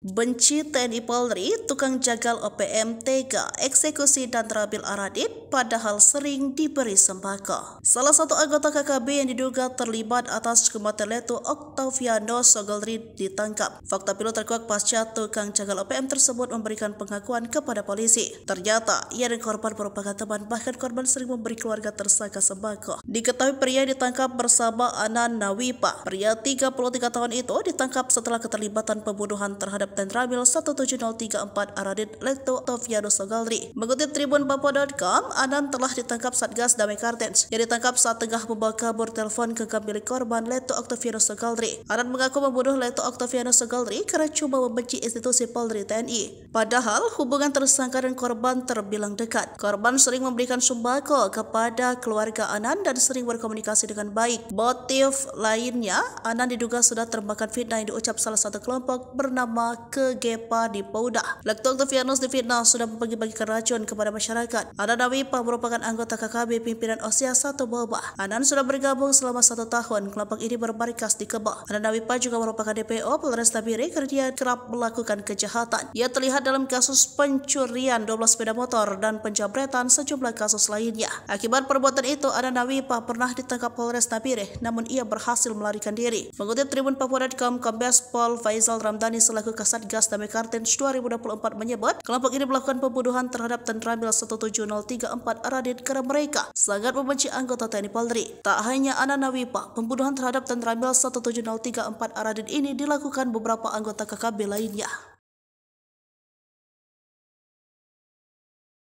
Benci TNI Polri, tukang jagal OPM tega, eksekusi dan terabil Aradit, padahal sering diberi sembako. Salah satu anggota KKB yang diduga terlibat atas kematian Letu Octaviano Sogolri ditangkap. Fakta pilu terkuak pasca tukang jagal OPM tersebut memberikan pengakuan kepada polisi. Ternyata ia dan korban merupakan teman, bahkan korban sering memberi keluarga tersangka sembako. Diketahui pria ditangkap bersama Anan Nawipa. Pria 33 tahun itu ditangkap setelah keterlibatan pembunuhan terhadap Tenramil 17034 Aradit Letu Octaviano Sogolri. Mengutip Tribun Papua.com, Anan telah ditangkap Satgas Damai Kartens yang ditangkap saat tengah membawa kabur telepon genggam milik korban Letu Octaviano Sogolri. Anan mengaku membunuh Letu Octaviano Sogolri karena cuma membenci institusi Polri TNI. Padahal hubungan tersangka dan korban terbilang dekat. Korban sering memberikan sembako kepada keluarga Anan dan sering berkomunikasi dengan baik. Motif lainnya, Anan diduga sudah termakan fitnah yang diucap salah satu kelompok bernama Kegepa di Poudah. Letu Octaviano difitnah sudah membagi-bagikan racun kepada masyarakat. Anan Nawipa merupakan anggota KKB pimpinan Osia 1 Bobah. Anan sudah bergabung selama 1 tahun. Kelompok ini bermarkas di Kebah. Anan Nawipa juga merupakan DPO Polres Tabire karena dia kerap melakukan kejahatan. Ia terlihat dalam kasus pencurian 12 sepeda motor dan penjabretan sejumlah kasus lainnya. Akibat perbuatan itu, Anan Nawipa pernah ditangkap Polres Tabire, namun ia berhasil melarikan diri. Mengutip Tribun Papua.com, Kombes Pol Faisal Ramdhani selaku Kasatgas Damai Kartens 2024 menyebut kelompok ini melakukan pembunuhan terhadap Tenramil 17034 Aradit karena mereka sangat membenci anggota TNI Polri. Tak hanya Anan Nawipa, pembunuhan terhadap Tenramil 17034 Aradit ini dilakukan beberapa anggota KKB lainnya.